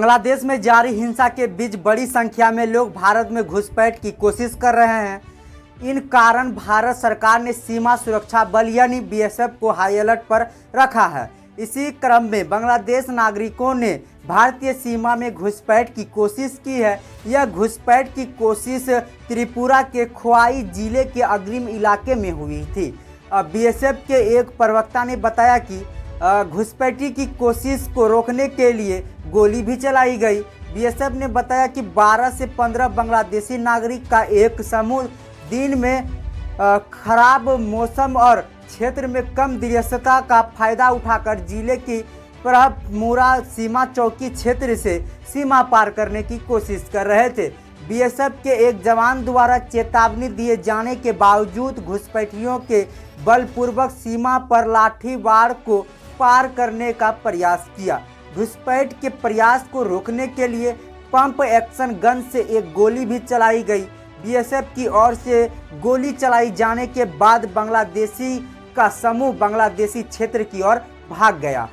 बांग्लादेश में जारी हिंसा के बीच बड़ी संख्या में लोग भारत में घुसपैठ की कोशिश कर रहे हैं। इन कारण भारत सरकार ने सीमा सुरक्षा बल यानी बीएसएफ को हाई अलर्ट पर रखा है। इसी क्रम में बांग्लादेश नागरिकों ने भारतीय सीमा में घुसपैठ की कोशिश की है। यह घुसपैठ की कोशिश त्रिपुरा के खोवाई जिले के अग्रिम इलाके में हुई थी। बीएसएफ के एक प्रवक्ता ने बताया कि घुसपैठी की कोशिश को रोकने के लिए गोली भी चलाई गई। बीएसएफ ने बताया कि 12 से 15 बांग्लादेशी नागरिक का एक समूह दिन में खराब मौसम और क्षेत्र में कम दृश्यता का फायदा उठाकर जिले की प्रहमुरा सीमा चौकी क्षेत्र से सीमा पार करने की कोशिश कर रहे थे। बीएसएफ के एक जवान द्वारा चेतावनी दिए जाने के बावजूद घुसपैठियों के बलपूर्वक सीमा पर लाठीवार को पार करने का प्रयास किया। घुसपैठ के प्रयास को रोकने के लिए पंप एक्शन गन से एक गोली भी चलाई गई। बीएसएफ की ओर से गोली चलाई जाने के बाद बांग्लादेशी का समूह बांग्लादेशी क्षेत्र की ओर भाग गया।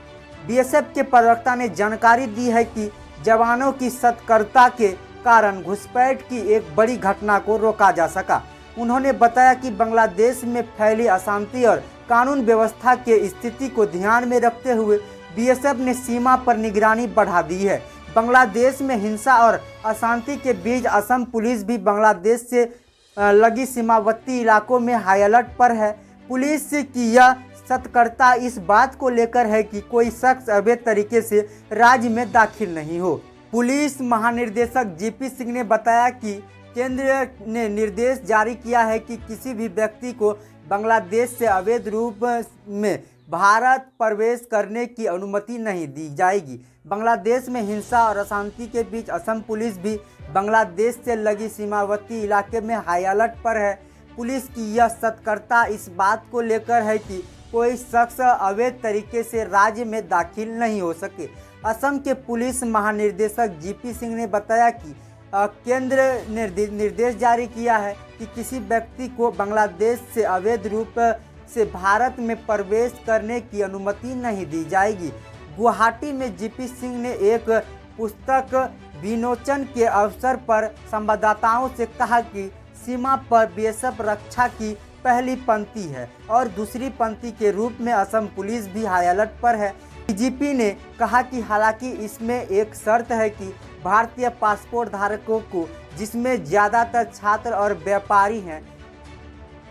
बीएसएफ के प्रवक्ता ने जानकारी दी है कि जवानों की सतर्कता के कारण घुसपैठ की एक बड़ी घटना को रोका जा सका। उन्होंने बताया कि बांग्लादेश में फैली अशांति और कानून व्यवस्था के स्थिति को ध्यान में रखते हुए बीएसएफ ने सीमा पर निगरानी बढ़ा दी है। बांग्लादेश में हिंसा और अशांति के बीच असम पुलिस भी बांग्लादेश से लगी सीमावर्ती इलाकों में हाई अलर्ट पर है। पुलिस की यह सतर्कता इस बात को लेकर है कि कोई शख्स अवैध तरीके से राज्य में दाखिल नहीं हो। पुलिस महानिदेशक जीपी सिंह ने बताया कि केंद्र ने निर्देश जारी किया है कि किसी भी व्यक्ति को बांग्लादेश से अवैध रूप में भारत प्रवेश करने की अनुमति नहीं दी जाएगी। बांग्लादेश में हिंसा और अशांति के बीच असम पुलिस भी बांग्लादेश से लगी सीमावर्ती इलाके में हाई अलर्ट पर है। पुलिस की यह सतर्कता इस बात को लेकर है कि कोई शख्स अवैध तरीके से राज्य में दाखिल नहीं हो सके। असम के पुलिस महानिदेशक जीपी सिंह ने बताया कि केंद्र ने निर्देश जारी किया है कि किसी व्यक्ति को बांग्लादेश से अवैध रूप से भारत में प्रवेश करने की अनुमति नहीं दी जाएगी। गुवाहाटी में जीपी सिंह ने एक पुस्तक विमोचन के अवसर पर संवाददाताओं से कहा कि सीमा पर बीएसएफ रक्षा की पहली पंक्ति है और दूसरी पंक्ति के रूप में असम पुलिस भी हाई अलर्ट पर है। डीजीपी ने कहा कि हालांकि इसमें एक शर्त है कि भारतीय पासपोर्ट धारकों को, जिसमें ज़्यादातर छात्र और व्यापारी हैं,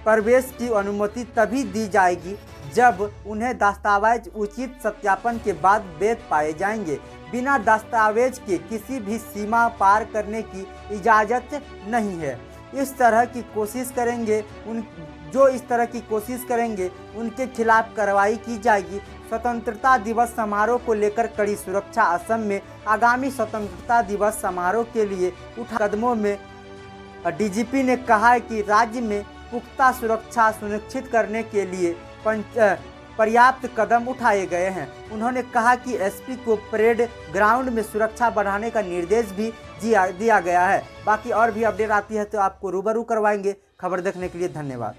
प्रवेश की अनुमति तभी दी जाएगी जब उन्हें दस्तावेज उचित सत्यापन के बाद वैध पाए जाएंगे। बिना दस्तावेज के किसी भी सीमा पार करने की इजाज़त नहीं है। इस तरह की कोशिश करेंगे उनके खिलाफ कार्रवाई की जाएगी। स्वतंत्रता दिवस समारोह को लेकर कड़ी सुरक्षा। असम में आगामी स्वतंत्रता दिवस समारोह के लिए उठा कदमों में डीजीपी ने कहा है कि राज्य में पुख्ता सुरक्षा सुनिश्चित करने के लिए पर्याप्त कदम उठाए गए हैं। उन्होंने कहा कि एसपी को परेड ग्राउंड में सुरक्षा बढ़ाने का निर्देश भी दिया गया है। बाकी और भी अपडेट आती है तो आपको रूबरू करवाएंगे। खबर देखने के लिए धन्यवाद।